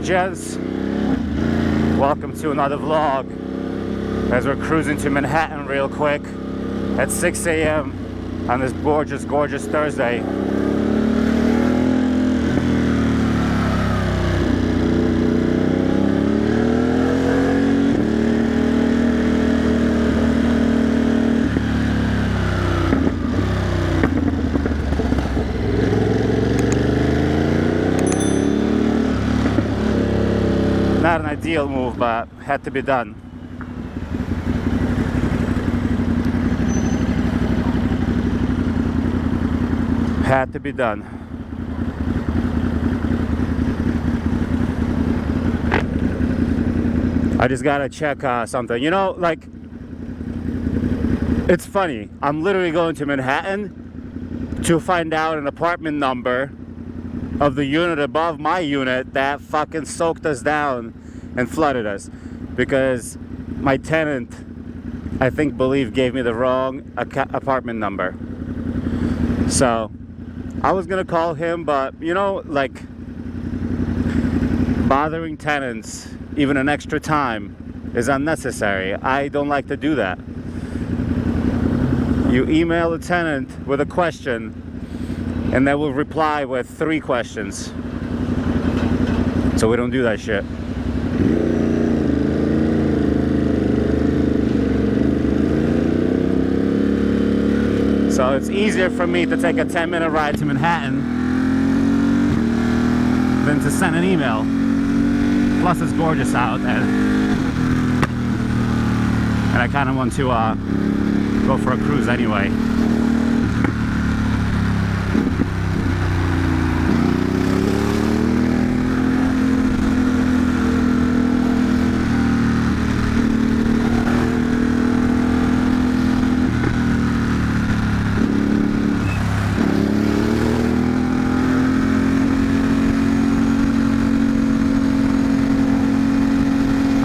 gents, welcome to another vlog as we're cruising to Manhattan real quick at 6 a.m. on this gorgeous Thursday. Not an ideal move, but had to be done. Had to be done. I just gotta check something. You know, like, it's funny. I'm literally going to Manhattan to find out an apartment number of the unit above my unit that fucking soaked us down and flooded us, because my tenant, I think, gave me the wrong apartment number. So I was gonna call him, but you know, like, bothering tenants even an extra time is unnecessary. I don't like to do that. You email a tenant with a question and they will reply with 3 questions. So we don't do that shit. So it's easier for me to take a 10-minute ride to Manhattan than to send an email. Plus it's gorgeous out, and I kind of want to go for a cruise anyway.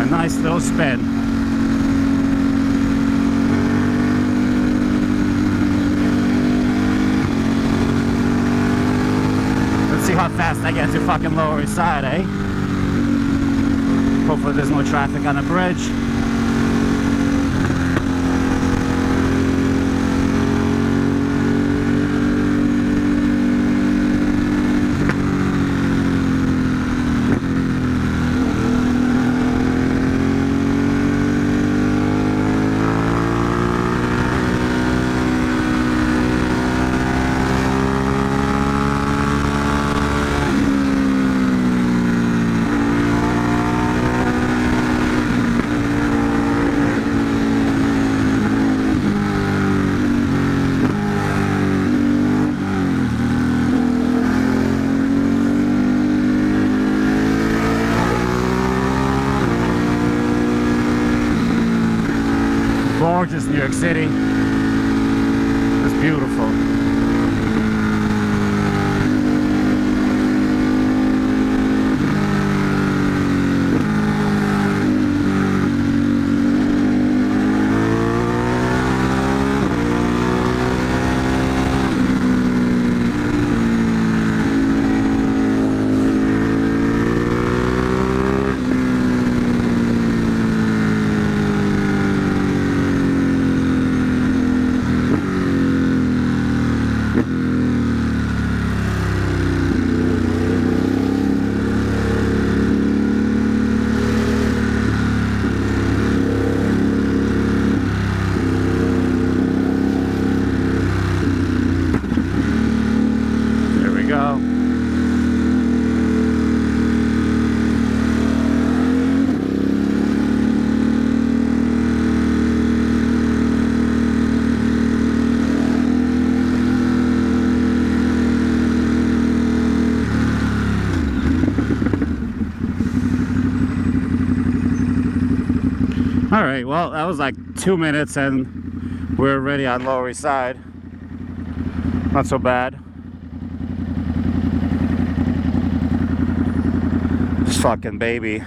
Nice little spin. Let's see how fast I get to fucking Lower East Side, eh? Hopefully there's no traffic on the bridge. Gorgeous New York City. It's beautiful. Alright, well, that was like 2 minutes and we're already on Lower East Side. Not so bad. This fucking baby.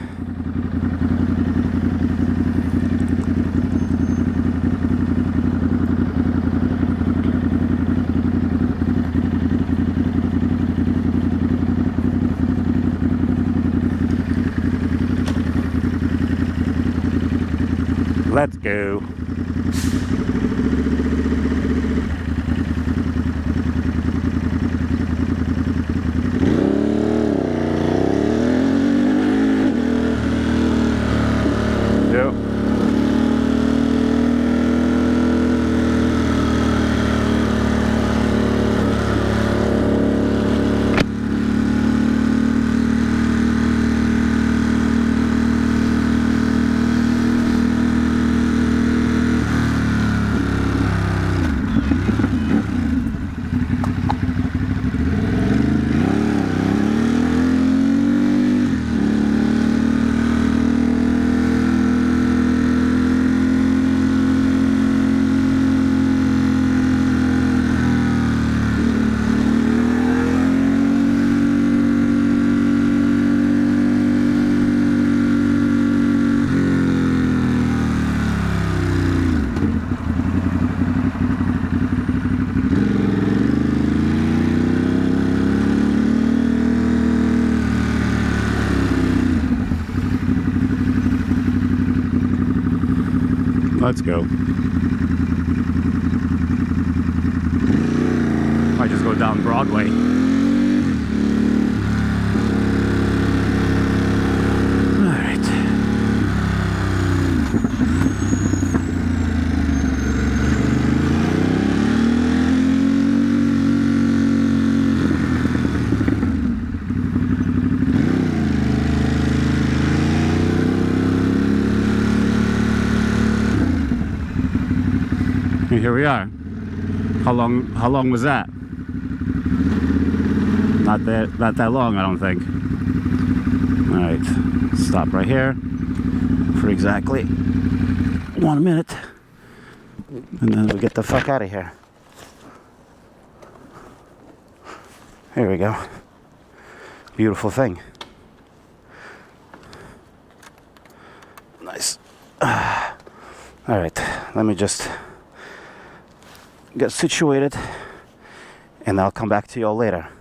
Let's go. Yep. Let's go. Might just go down Broadway. Alright. And here we are. How long was that? Not that long, I don't think. All right, stop right here for exactly 1 minute, and then we get the fuck out of here. Here we go. Beautiful thing. Nice. All right, let me just get situated, and I'll come back to you all later.